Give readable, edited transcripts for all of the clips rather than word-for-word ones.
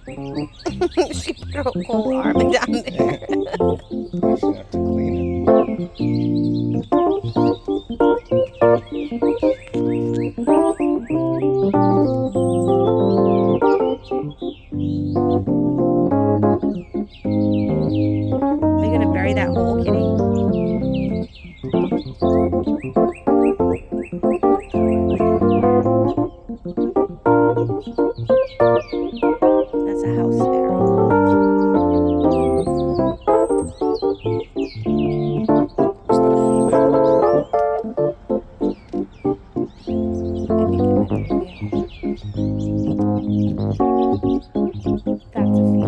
She put her whole arm down there. Guess you have to clean Are you gonna bury that hole, kitty? That's a house sparrow. Is that a female? I think it might be a male. That's a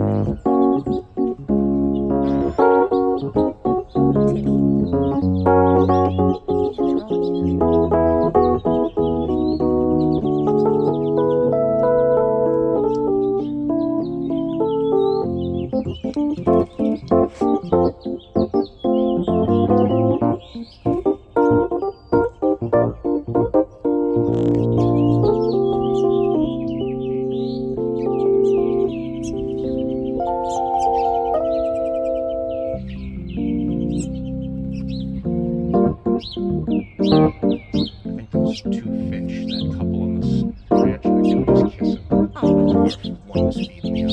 female. Titty. And they're all here. I think those two fish, that couple on this branch, I think they were just kissing. Oh, Or one was feeding the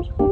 other.